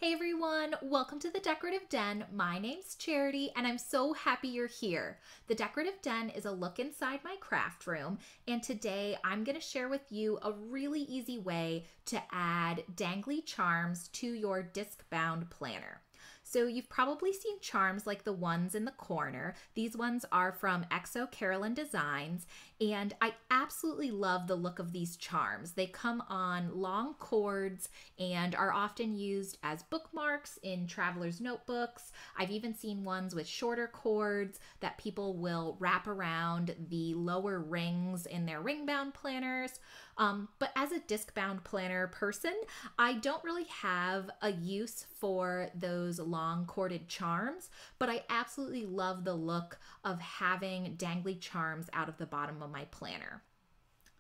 Hey everyone, welcome to the Decorative Den. My name's Charity and I'm so happy you're here. The Decorative Den is a look inside my craft room, and today I'm going to share with you a really easy way to add dangly charms to your disc-bound planner. So you've probably seen charms like the ones in the corner. These ones are from XO Carolyn Designs, and I absolutely love the look of these charms. They come on long cords and are often used as bookmarks in traveler's notebooks. I've even seen ones with shorter cords that people will wrap around the lower rings in their ring-bound planners. But as a disc-bound planner person, I don't really have a use for those long corded charms, but I absolutely love the look of having dangly charms out of the bottom of my planner.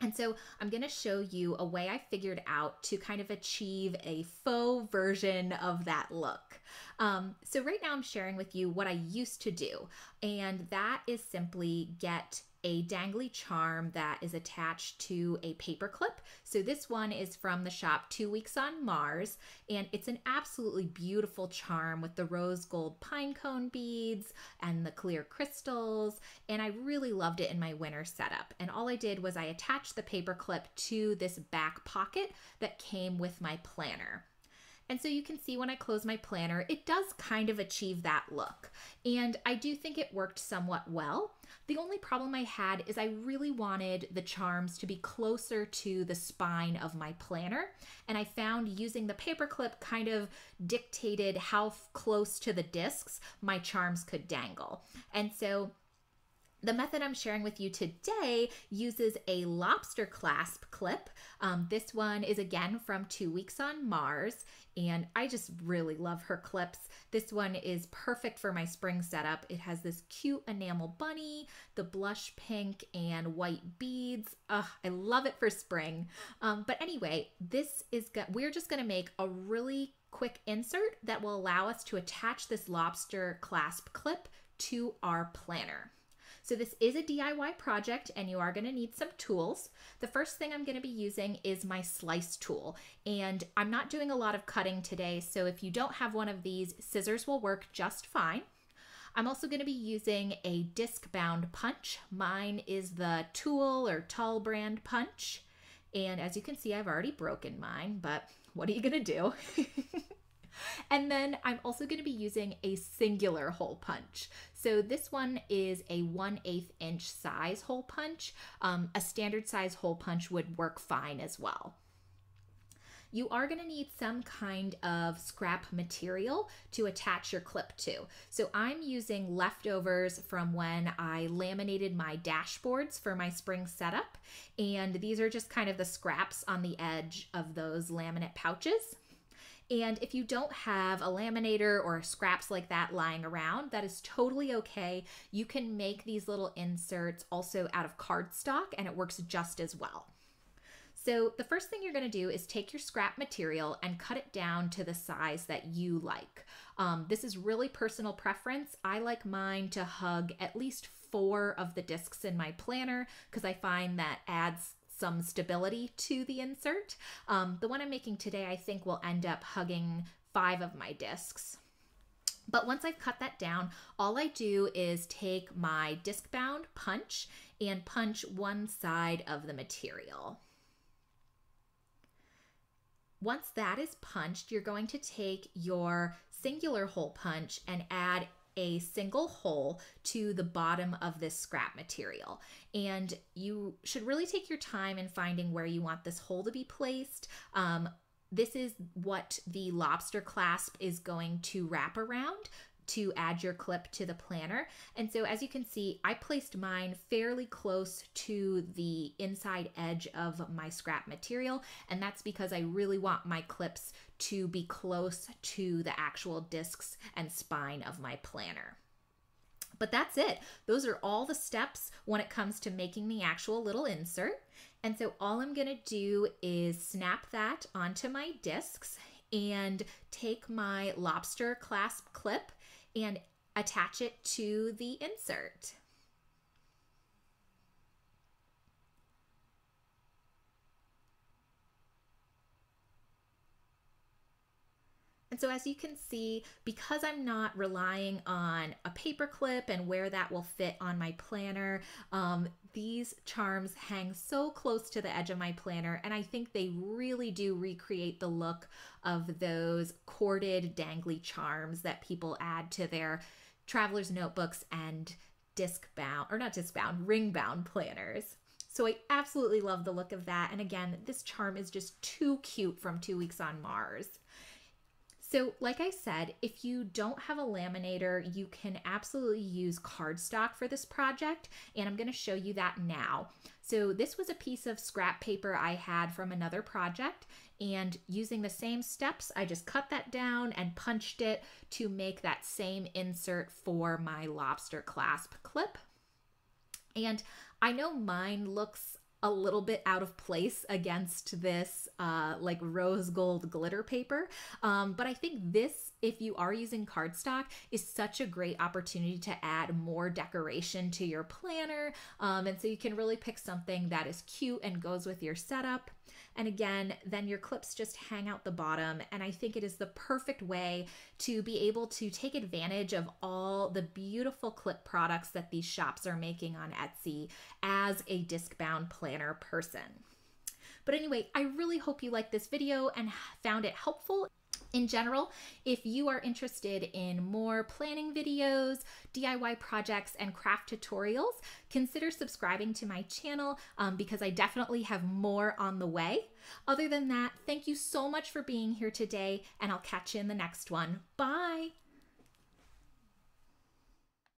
And so I'm going to show you a way I figured out to kind of achieve a faux version of that look. So right now I'm sharing with you what I used to do, and that is simply get a dangly charm that is attached to a paper clip. So this one is from the shop 2 Weeks on Mars, and it's an absolutely beautiful charm with the rose gold pine cone beads and the clear crystals, and I really loved it in my winter setup. And all I did was I attached the paper clip to this back pocket that came with my planner. And so you can see when I close my planner, it does kind of achieve that look. And I do think it worked somewhat well. The only problem I had is I really wanted the charms to be closer to the spine of my planner. And I found using the paperclip kind of dictated how close to the discs my charms could dangle. And so the method I'm sharing with you today uses a lobster clasp clip. This one is again from 2 Weeks on Mars, and I just really love her clips. This one is perfect for my spring setup. It has this cute enamel bunny, the blush pink and white beads. I love it for spring. But anyway, we're just gonna make a really quick insert that will allow us to attach this lobster clasp clip to our planner. So this is a DIY project and you are going to need some tools. The first thing I'm going to be using is my slice tool, and I'm not doing a lot of cutting today, so if you don't have one of these, scissors will work just fine. I'm also going to be using a disc-bound punch. Mine is the Tool or Tull brand punch, and as you can see, I've already broken mine, but what are you going to do? And then I'm also going to be using a singular hole punch. So this one is a 1/8 inch size hole punch. A standard size hole punch would work fine as well. You are going to need some kind of scrap material to attach your clip to. So I'm using leftovers from when I laminated my dashboards for my spring setup. And these are just kind of the scraps on the edge of those laminate pouches. And if you don't have a laminator or scraps like that lying around, that is totally okay. You can make these little inserts also out of cardstock, and it works just as well. So the first thing you're going to do is take your scrap material and cut it down to the size that you like. This is really personal preference. I like mine to hug at least 4 of the discs in my planner because I find that adds some stability to the insert. The one I'm making today, I think, will end up hugging 5 of my discs. But once I've cut that down, all I do is take my disc-bound punch and punch one side of the material. Once that is punched, you're going to take your singular hole punch and add a single hole to the bottom of this scrap material. And you should really take your time in finding where you want this hole to be placed. This is what the lobster clasp is going to wrap around to add your clip to the planner. And so as you can see, I placed mine fairly close to the inside edge of my scrap material, and that's because I really want my clips to be close to the actual discs and spine of my planner. But that's it. Those are all the steps when it comes to making the actual little insert. And so all I'm gonna do is snap that onto my discs and take my lobster clasp clip and attach it to the insert. And so as you can see, because I'm not relying on a paper clip and where that will fit on my planner, these charms hang so close to the edge of my planner, and I think they really do recreate the look of those corded dangly charms that people add to their traveler's notebooks and ring bound planners. So I absolutely love the look of that. And again, this charm is just too cute from 2 Weeks on Mars. So like I said, if you don't have a laminator, you can absolutely use cardstock for this project, and I'm going to show you that now. So this was a piece of scrap paper I had from another project, and using the same steps, I just cut that down and punched it to make that same insert for my lobster clasp clip. And I know mine looks a little bit out of place against this like rose gold glitter paper. But I think this, if you are using cardstock, is such a great opportunity to add more decoration to your planner. And so you can really pick something that is cute and goes with your setup. And again, then your clips just hang out the bottom. And I think it is the perfect way to be able to take advantage of all the beautiful clip products that these shops are making on Etsy as a disc-bound planner person. But anyway, I really hope you liked this video and found it helpful. In general, if you are interested in more planning videos, DIY projects, and craft tutorials, consider subscribing to my channel because I definitely have more on the way. Other than that, thank you so much for being here today, and I'll catch you in the next one. Bye!